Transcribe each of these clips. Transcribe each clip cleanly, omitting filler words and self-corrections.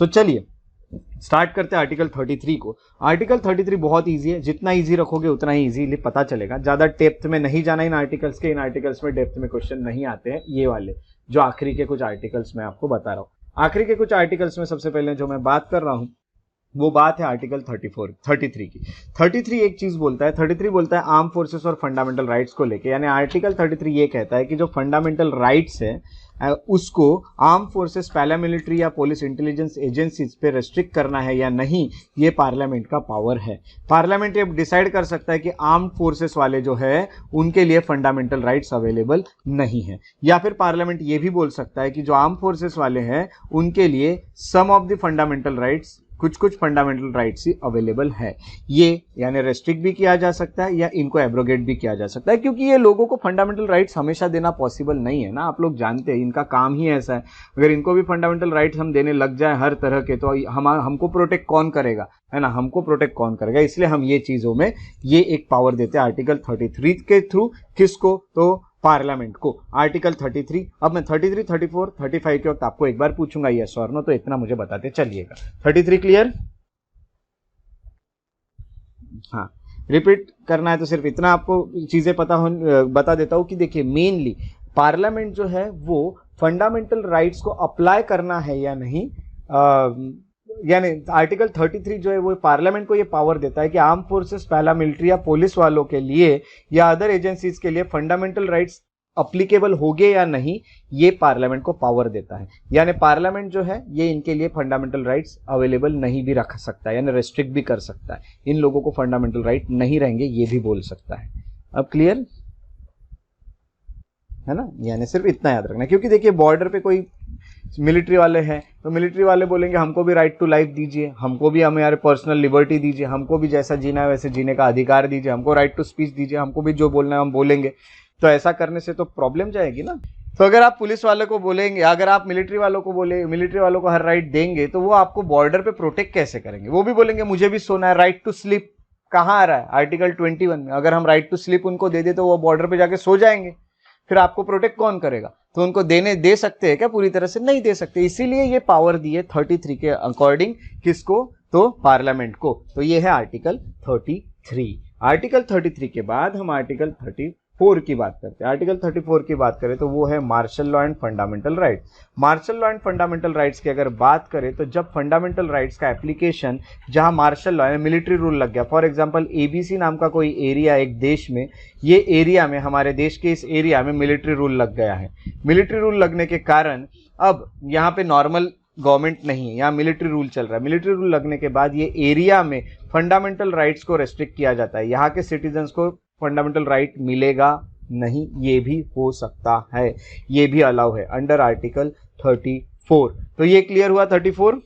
सो चलिए स्टार्ट करते हैं आर्टिकल 33 को। आर्टिकल 33 बहुत इजी है, जितना इजी रखोगे उतना ही इजीली पता चलेगा। ज्यादा डेप्थ में नहीं जाना इन आर्टिकल्स के, इन आर्टिकल्स में डेप्थ में क्वेश्चन नहीं आते हैं, ये वाले जो आखिरी के कुछ आर्टिकल्स मैं आपको बता रहा हूँ। आखिरी के कुछ आर्टिकल्स में सबसे पहले जो मैं बात कर रहा हूँ वो बात है आर्टिकल 33 की। 33 एक चीज बोलता है, 33 बोलता है आर्म फोर्सेस और फंडामेंटल राइट्स को लेके, यानी आर्टिकल 33 ये कहता है कि जो फंडामेंटल राइट्स है उसको आर्म फोर्सेस, पैरामिलिट्री या पुलिस इंटेलिजेंस एजेंसीज पे रेस्ट्रिक्ट करना है या नहीं, ये पार्लियामेंट का पावर है। पार्लियामेंट ये डिसाइड कर सकता है कि आर्म फोर्सेस वाले जो है उनके लिए फंडामेंटल राइट्स अवेलेबल नहीं है, या फिर पार्लियामेंट ये भी बोल सकता है कि जो आर्म फोर्सेस वाले हैं उनके लिए सम ऑफ द फंडामेंटल राइट्स, कुछ फंडामेंटल राइट्स ही अवेलेबल है। ये यानी रेस्ट्रिक्ट भी किया जा सकता है या इनको एब्रोगेट भी किया जा सकता है, क्योंकि ये लोगों को फंडामेंटल राइट्स हमेशा देना पॉसिबल नहीं है ना। आप लोग जानते हैं इनका काम ही ऐसा है। अगर इनको भी फंडामेंटल राइट्स हम देने लग जाए हर तरह के, तो हमको प्रोटेक्ट कौन करेगा, है ना, हमको प्रोटेक्ट कौन करेगा। इसलिए हम ये चीजों में ये एक पावर देते हैं आर्टिकल 33 के थ्रू। किसको? तो पार्लियामेंट को। आर्टिकल 33। अब मैं 33, 34, 35 के वक्त आपको एक बार पूछूंगा यस और नो, तो इतना मुझे बताते चलिएगा। 33 क्लियर? हाँ, रिपीट करना है तो सिर्फ इतना आपको चीजें बता देता हूं कि देखिए मेनली पार्लियामेंट जो है वो फंडामेंटल राइट्स को अप्लाई करना है या नहीं, यानी आर्टिकल 33 जो है वो पार्लियामेंट को ये पावर देता है कि आर्म फोर्सेस, पैरामिलिट्री या पुलिस वालों के लिए या अदर एजेंसीज के लिए फंडामेंटल राइट्स अप्लीकेबल होंगे या नहीं, ये पार्लियामेंट को पावर देता है। यानी पार्लियामेंट जो है ये इनके लिए फंडामेंटल राइट्स अवेलेबल नहीं भी रख सकता है, यानी रेस्ट्रिक्ट भी कर सकता है। इन लोगों को फंडामेंटल राइट नहीं रहेंगे ये भी बोल सकता है। अब क्लियर है ना? यानी सिर्फ इतना याद रखना, क्योंकि देखिए बॉर्डर पे कोई मिलिट्री वाले हैं तो मिलिट्री वाले बोलेंगे हमको भी राइट टू लाइफ दीजिए, हमको भी हमारे पर्सनल लिबर्टी दीजिए, हमको भी जैसा जीना है वैसे जीने का अधिकार दीजिए, हमको राइट टू स्पीच दीजिए, हमको भी जो बोलना है हम बोलेंगे। तो ऐसा करने से तो प्रॉब्लम जाएगी ना। तो अगर आप पुलिस वाले को बोलेंगे, अगर आप मिलिट्री वालों को बोले, मिलिट्री वालों को हर राइट देंगे, तो वो आपको बॉर्डर पे प्रोटेक्ट कैसे करेंगे? वो भी बोलेंगे मुझे भी सोना है, राइट टू स्लीप कहाँ आ रहा है? आर्टिकल 21 में। अगर हम राइट टू स्लीप उनको दे दे तो वो बॉर्डर पे जाके सो जाएंगे, फिर आपको प्रोटेक्ट कौन करेगा? तो उनको दे सकते हैं क्या? पूरी तरह से नहीं दे सकते। इसीलिए ये पावर दी है 33 के अकॉर्डिंग। किसको? तो पार्लियामेंट को। तो ये है आर्टिकल 33। आर्टिकल 33 के बाद हम आर्टिकल 34 की बात करते हैं। आर्टिकल 34 की बात करें तो वो है martial law and fundamental right. Martial law and fundamental rights की अगर बात करें तो जब फंडामेंटल राइट्स का एप्लीकेशन, जहां मार्शल लॉ यानी मिलिट्री रूल लग गया, फॉर एग्जांपल एबीसी नाम का कोई एरिया एक देश में, ये एरिया में, हमारे देश के इस एरिया में मिलिट्री रूल लग गया है। मिलिट्री रूल लगने के कारण अब यहाँ पे नॉर्मल गवर्नमेंट नहीं है, यहाँ मिलिट्री रूल चल रहा है। मिलिट्री रूल लगने के बाद ये एरिया में फंडामेंटल राइट्स को रेस्ट्रिक्ट किया जाता है। यहाँ के सिटीजन्स को फंडामेंटल राइट मिलेगा नहीं, ये भी हो सकता है, ये भी अलाउ है अंडर आर्टिकल 34। तो ये क्लियर हुआ 34?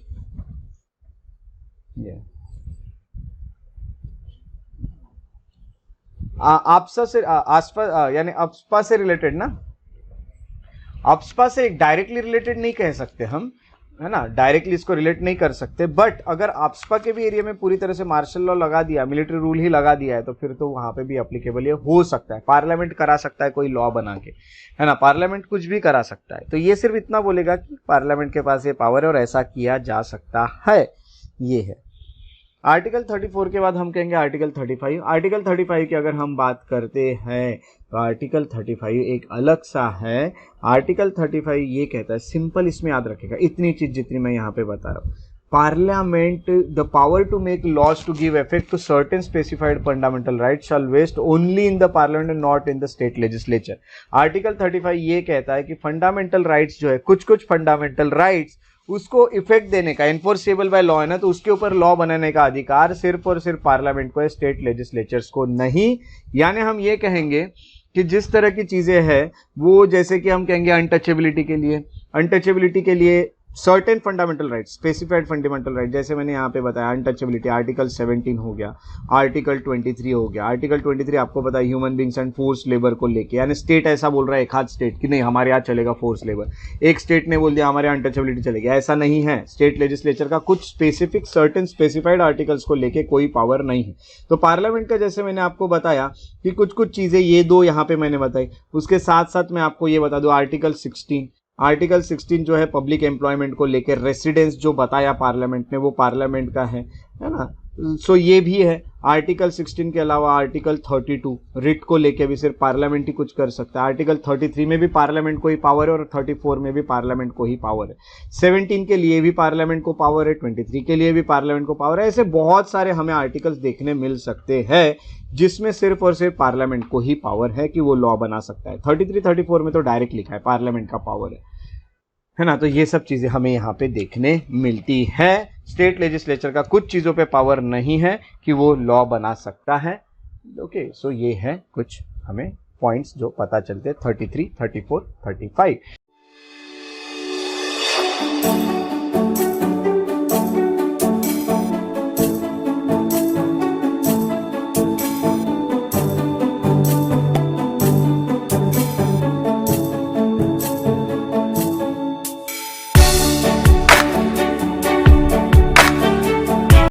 आपसा से आसपास यानी अपस्पा से रिलेटेड ना, अपस्पा से डायरेक्टली रिलेटेड नहीं कह सकते हम, है ना, डायरेक्टली इसको रिलेट नहीं कर सकते। बट अगर आपस्पा के भी एरिया में पूरी तरह से मार्शल लॉ लगा दिया, मिलिट्री रूल ही लगा दिया है, तो फिर तो वहां पे भी एप्लीकेबल ये हो सकता है। पार्लियामेंट करा सकता है कोई लॉ बना के, है ना, पार्लियामेंट कुछ भी करा सकता है। तो ये सिर्फ इतना बोलेगा कि पार्लियामेंट के पास ये पावर है और ऐसा किया जा सकता है। ये है आर्टिकल 34 के बाद हम कहेंगे आर्टिकल 35। आर्टिकल 35 की अगर हम बात करते हैं तो आर्टिकल 35 एक अलग सा है। आर्टिकल 35 ये कहता है, सिंपल इसमें याद रखेगा इतनी चीज जितनी मैं यहाँ पे बता रहा हूँ, parliament the power to make laws to give effect to certain specified fundamental rights shall vest only in the parliament and not in the state legislature. Article 35 ये कहता है कि फंडामेंटल राइट्स जो है, कुछ फंडामेंटल राइट्स, उसको effect देने का, इन्फोर्सेबल बाय लॉ है ना, तो उसके ऊपर लॉ बनाने का अधिकार सिर्फ और सिर्फ पार्लियामेंट को है, स्टेट लेजिस्लेचर्स को नहीं। यानी हम ये कहेंगे कि जिस तरह की चीजें हैं वो, जैसे कि हम कहेंगे अनटचेबिलिटी के लिए certain fundamental right, specified fundamental right, जैसे मैंने यहाँ पे बताया अनटचेबिलिटी, आर्टिकल 17 हो गया, आर्टिकल 23 हो गया। आर्टिकल 23 आपको पता है human beings and force labour को लेके, यानी स्टेट ऐसा बोल रहा है, एक हाथ स्टेट कि नहीं हमारे यहाँ चलेगा फोर्स लेबर, एक स्टेट ने बोल दिया हमारे यहाँ अनटचेबिलिटी चलेगी, ऐसा नहीं है। स्टेट लेजिस्लेचर का कुछ स्पेसिफिक सर्टेन स्पेसिफाइड आर्टिकल्स को लेके कोई पावर नहीं है। तो पार्लियामेंट का जैसे मैंने आपको बताया कि कुछ चीजें ये दो यहाँ पे मैंने बताई, उसके साथ साथ मैं आपको ये बता दूं आर्टिकल 16, आर्टिकल 16 जो है पब्लिक एम्प्लॉयमेंट को लेकर, रेसिडेंस जो बताया पार्लियामेंट ने वो पार्लियामेंट का है ना। सो ये भी है। आर्टिकल 16 के अलावा आर्टिकल 32 रिट को लेके भी सिर्फ पार्लियामेंट ही कुछ कर सकता है। आर्टिकल 33 में भी पार्लियामेंट को ही पावर है और 34 में भी पार्लियामेंट को ही पावर है। 17 के लिए भी पार्लियामेंट को पावर है, 23 के लिए भी पार्लियामेंट को पावर है। ऐसे बहुत सारे हमें आर्टिकल्स देखने मिल सकते हैं जिसमें सिर्फ और सिर्फ पार्लियामेंट को ही पावर है कि वो लॉ बना सकता है। 33, 34 में तो डायरेक्ट लिखा है पार्लियामेंट का पावर है ना। तो ये सब चीजें हमें यहाँ पे देखने मिलती है। स्टेट लेजिस्लेचर का कुछ चीजों पे पावर नहीं है कि वो लॉ बना सकता है। ओके, सो ये है कुछ हमें पॉइंट्स जो पता चलते हैं 33, 34, 35।